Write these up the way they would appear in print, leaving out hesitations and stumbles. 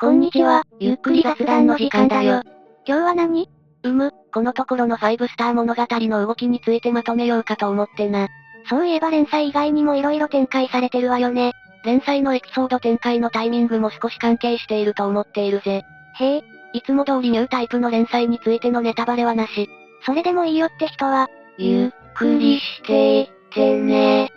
こんにちは、ゆっくり雑談の時間だよ。今日は何？このところの5スター物語の動きについてまとめようかと思ってな。そういえば連載以外にも色々展開されてるわよね。連載のエピソード展開のタイミングも少し関係していると思っているぜ。へえ、いつも通りニュータイプの連載についてのネタバレはなし。それでもいいよって人は、ゆっくりしていってね。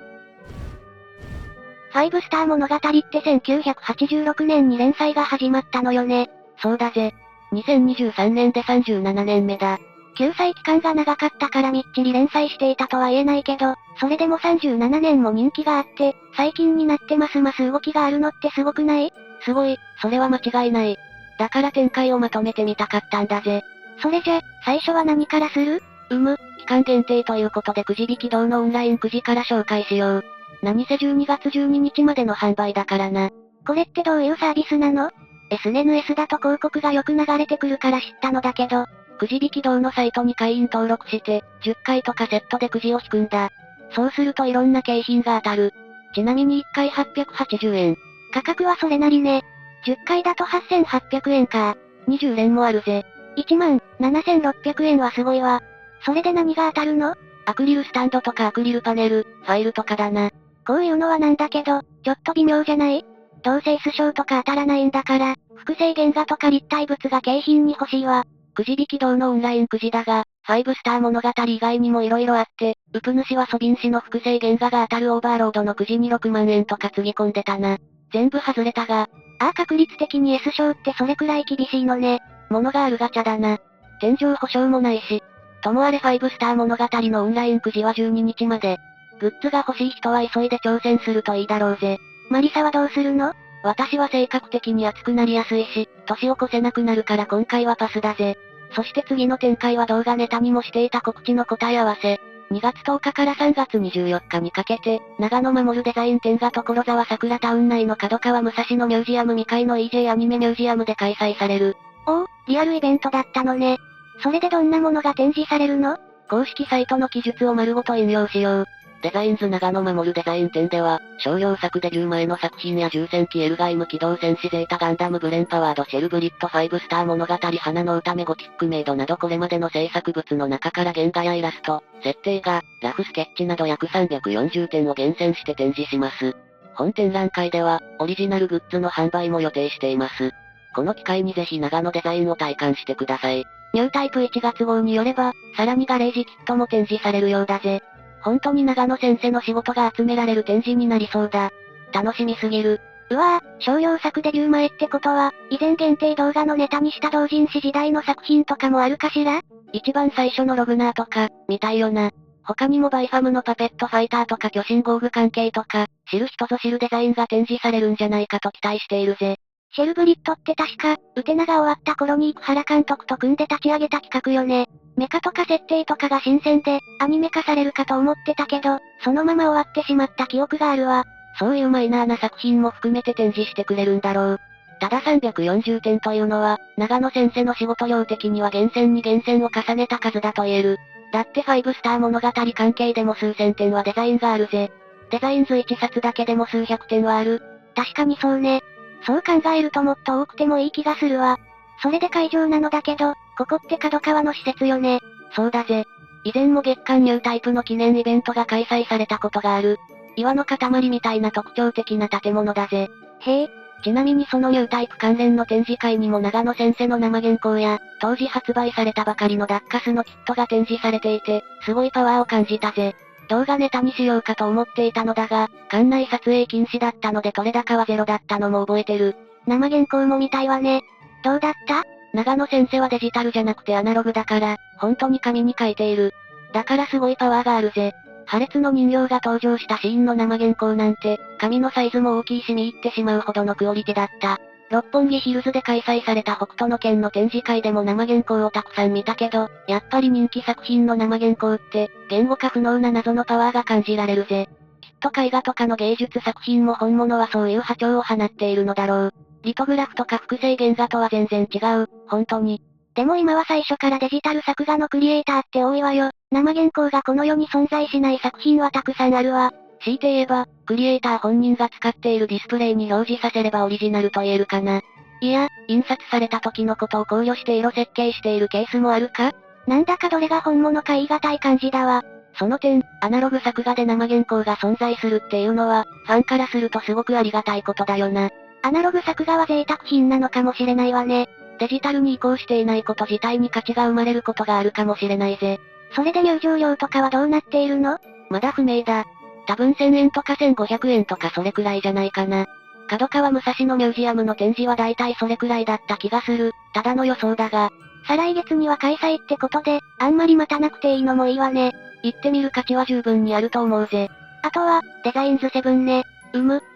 5スター物語って1986年に連載が始まったのよね。そうだぜ。2023年で37年目だ。救済期間が長かったからみっちり連載していたとは言えないけど、それでも37年も人気があって、最近になってますます動きがあるのってすごくない？すごい、それは間違いない。だから展開をまとめてみたかったんだぜ。それじゃ、最初は何からする？期間限定ということでくじ引き堂のオンラインくじから紹介しよう。何せ12月12日までの販売だからな。これってどういうサービスなの？ SNS だと広告がよく流れてくるから知ったのだけど、くじ引き堂のサイトに会員登録して、10回とかセットでくじを引くんだ。そうするといろんな景品が当たる。ちなみに1回880円。価格はそれなりね。10回だと8800円か。20連もあるぜ。17,600円はすごいわ。それで何が当たるの？アクリルスタンドとかアクリルパネル、ファイルとかだな。こういうのはなんだけど、ちょっと微妙じゃない？どうせ椅子賞とか当たらないんだから、複製原画とか立体物が景品に欲しいわ。くじ引き堂のオンラインくじだが、5スター物語以外にも色々あって、ウプ主はソビン氏の複製原画が当たるオーバーロードのくじに6万円とかつぎ込んでたな。全部外れたが、確率的に S 賞ってそれくらい厳しいのね。物があるガチャだな。天井保証もないし。ともあれ5スター物語のオンラインくじは12日まで。グッズが欲しい人は急いで挑戦するといいだろうぜ。マリサはどうするの？私は性格的に熱くなりやすいし、年を越せなくなるから今回はパスだぜ。そして次の展開は動画ネタにもしていた告知の答え合わせ。2月10日から3月24日にかけて、長野守デザイン展が所沢桜タウン内の角川武蔵野ミュージアム未開の EJ アニメミュージアムで開催される。おお、リアルイベントだったのね。それでどんなものが展示されるの？公式サイトの記述を丸ごと引用しよう。デザインズ長野守デザイン展では、商業作デビュー前の作品や重戦機エルガイム機動戦士ゼータガンダムブレンパワードシェルブリッド5スター物語花の歌メゴティックメイドなどこれまでの制作物の中から原画やイラスト、設定画、ラフスケッチなど約340点を厳選して展示します。本展覧会では、オリジナルグッズの販売も予定しています。この機会にぜひ長野デザインを体感してください。ニュータイプ1月号によれば、さらにガレージキットも展示されるようだぜ。本当に長野先生の仕事が集められる展示になりそうだ。楽しみすぎる。うわぁ、商業作デビュー前ってことは、以前限定動画のネタにした同人誌時代の作品とかもあるかしら？一番最初のログナーとか、見たいよな。他にもバイファムのパペットファイターとか巨神ゴーグ関係とか、知る人ぞ知るデザインが展示されるんじゃないかと期待しているぜ。シェルブリッドって確か、ウテナが終わった頃に生原監督と組んで立ち上げた企画よね。メカとか設定とかが新鮮で、アニメ化されるかと思ってたけど、そのまま終わってしまった記憶があるわ。そういうマイナーな作品も含めて展示してくれるんだろう。ただ340点というのは、長野先生の仕事量的には厳選に厳選を重ねた数だと言える。だって5スター物語関係でも数千点はデザインがあるぜ。デザイン図1冊だけでも数百点はある。確かにそうね。そう考えるともっと多くてもいい気がするわ。それで会場なのだけど、ここって角川の施設よね。そうだぜ。以前も月間ニュータイプの記念イベントが開催されたことがある。岩の塊みたいな特徴的な建物だぜ。へえ。ちなみにそのニュータイプ関連の展示会にも長野先生の生原稿や、当時発売されたばかりのダッカスのキットが展示されていて、すごいパワーを感じたぜ。動画ネタにしようかと思っていたのだが、館内撮影禁止だったので取れ高はゼロだったのも覚えてる。生原稿も見たいわね。どうだった？長野先生はデジタルじゃなくてアナログだから、本当に紙に書いている。だからすごいパワーがあるぜ。破裂の人形が登場したシーンの生原稿なんて、紙のサイズも大きいし見入ってしまうほどのクオリティだった。六本木ヒルズで開催された北斗の拳の展示会でも生原稿をたくさん見たけど、やっぱり人気作品の生原稿って、言語化不能な謎のパワーが感じられるぜ。きっと絵画とかの芸術作品も本物はそういう波長を放っているのだろう。リトグラフとか複製原画とは全然違う、本当に。でも今は最初からデジタル作画のクリエイターって多いわよ。生原稿がこの世に存在しない作品はたくさんあるわ。強いて言えば、クリエイター本人が使っているディスプレイに表示させればオリジナルと言えるかな。いや、印刷された時のことを考慮して色設計しているケースもあるか？なんだかどれが本物か言い難い感じだわ。その点、アナログ作画で生原稿が存在するっていうのは、ファンからするとすごくありがたいことだよな。アナログ作画は贅沢品なのかもしれないわね。デジタルに移行していないこと自体に価値が生まれることがあるかもしれないぜ。それで入場料とかはどうなっているの？まだ不明だ。多分1000円とか1500円とかそれくらいじゃないかな。角川武蔵野ミュージアムの展示は大体それくらいだった気がする。ただの予想だが。再来月には開催ってことで、あんまり待たなくていいのもいいわね。行ってみる価値は十分にあると思うぜ。あとは、デザインズ7ね。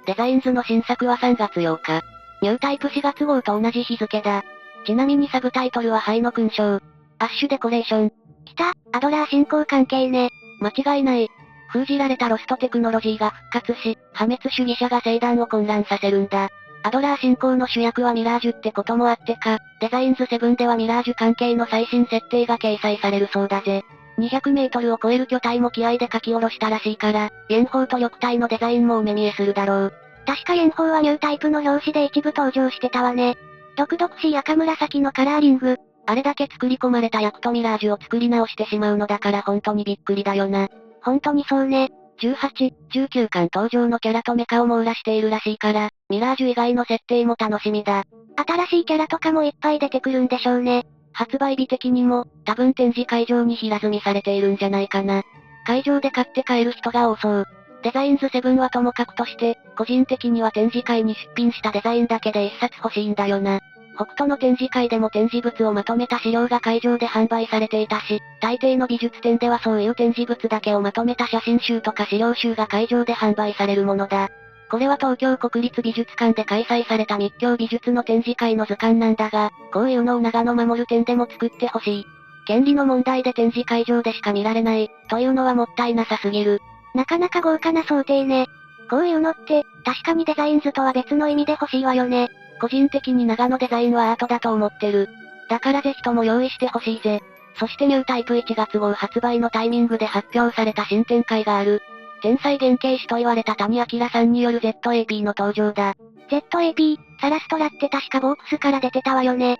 デザインズの新作は3月8日。ニュータイプ4月号と同じ日付だ。ちなみにサブタイトルは灰の勲章。アッシュデコレーション。来た、アドラー進行関係ね。間違いない。封じられたロストテクノロジーが復活し、破滅主義者が星団を混乱させるんだ。アドラー進行の主役はミラージュってこともあってか、デザインズ7ではミラージュ関係の最新設定が掲載されるそうだぜ。200メートルを超える巨体も気合で書き下ろしたらしいから、炎砲と翼体のデザインもお目見えするだろう。確か炎砲はニュータイプの表紙で一部登場してたわね。毒々しい赤紫のカラーリング。あれだけ作り込まれた役とミラージュを作り直してしまうのだから本当にびっくりだよな。本当にそうね。18、19巻登場のキャラとメカを網羅しているらしいから、ミラージュ以外の設定も楽しみだ。新しいキャラとかもいっぱい出てくるんでしょうね。発売日的にも、多分展示会場に平積みされているんじゃないかな。会場で買って帰る人が多そう。デザインズ7はともかくとして、個人的には展示会に出品したデザインだけで一冊欲しいんだよな。北斗の展示会でも展示物をまとめた資料が会場で販売されていたし、大抵の美術展ではそういう展示物だけをまとめた写真集とか資料集が会場で販売されるものだ。これは東京国立美術館で開催された密教美術の展示会の図鑑なんだが、こういうのを長野守る展でも作ってほしい。権利の問題で展示会場でしか見られない、というのはもったいなさすぎる。なかなか豪華な想定ね。こういうのって、確かにデザイン図とは別の意味で欲しいわよね。個人的に長野デザインはアートだと思ってる。だからぜひとも用意してほしいぜ。そしてニュータイプ1月号発売のタイミングで発表された新展開がある。天才原型師と言われた谷明さんによる ZAP の登場だ。ZAP、サラストラって確かボークスから出てたわよね。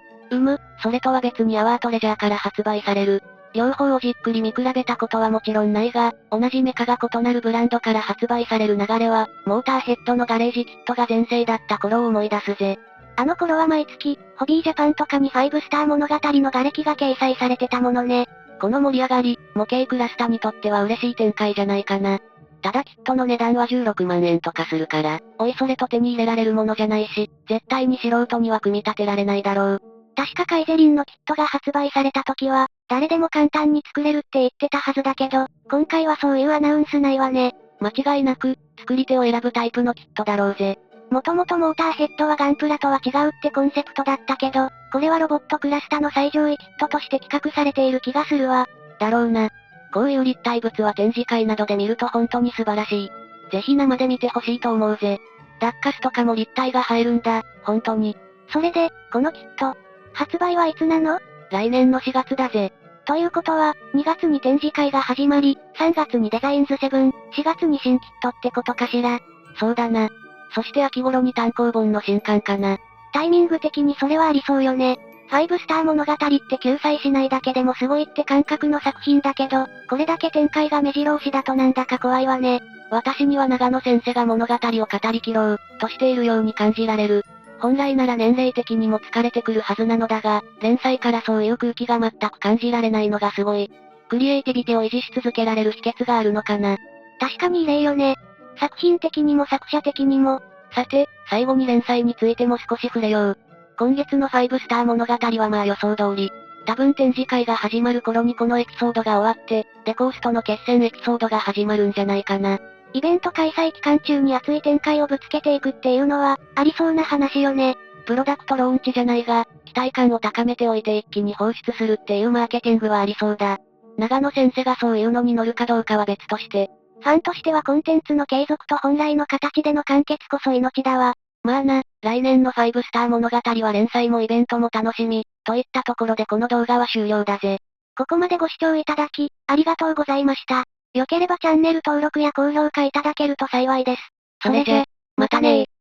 それとは別にアワートレジャーから発売される。両方をじっくり見比べたことはもちろんないが、同じメカが異なるブランドから発売される流れは、モーターヘッドのガレージキットが全盛だった頃を思い出すぜ。あの頃は毎月、ホビージャパンとかに5スター物語の瓦礫が掲載されてたものね。この盛り上がり、模型クラスタにとっては嬉しい展開じゃないかな。ただキットの値段は16万円とかするから、おいそれと手に入れられるものじゃないし、絶対に素人には組み立てられないだろう。確かカイゼリンのキットが発売された時は、誰でも簡単に作れるって言ってたはずだけど、今回はそういうアナウンスないわね。間違いなく、作り手を選ぶタイプのキットだろうぜ。もともとモーターヘッドはガンプラとは違うってコンセプトだったけど、これはロボットクラスタの最上位キットとして企画されている気がするわ。だろうな。こういう立体物は展示会などで見ると本当に素晴らしい。ぜひ生で見てほしいと思うぜ。ダッカスとかも立体が入るんだ、本当に。それで、このキット、発売はいつなの？来年の4月だぜ。ということは、2月に展示会が始まり、3月にデザインズ7、4月に新キットってことかしら。そうだな。そして秋頃に単行本の新刊かな。タイミング的にそれはありそうよね。5スター物語って救済しないだけでもすごいって感覚の作品だけど、これだけ展開が目白押しだとなんだか怖いわね。私には長野先生が物語を語り切ろう、としているように感じられる。本来なら年齢的にも疲れてくるはずなのだが、連載からそういう空気が全く感じられないのがすごい。クリエイティビティを維持し続けられる秘訣があるのかな。確かに異例よね。作品的にも作者的にも。さて、最後に連載についても少し触れよう。今月の5スター物語はまあ予想通り。多分展示会が始まる頃にこのエピソードが終わって、デコーストの決戦エピソードが始まるんじゃないかな。イベント開催期間中に熱い展開をぶつけていくっていうのは、ありそうな話よね。プロダクトローンチじゃないが、期待感を高めておいて一気に放出するっていうマーケティングはありそうだ。長野先生がそういうのに乗るかどうかは別として。ファンとしてはコンテンツの継続と本来の形での完結こそ命だわ。まあな、来年の5スター物語は連載もイベントも楽しみ、といったところでこの動画は終了だぜ。ここまでご視聴いただき、ありがとうございました。良ければチャンネル登録や高評価いただけると幸いです。それじゃ、またねー。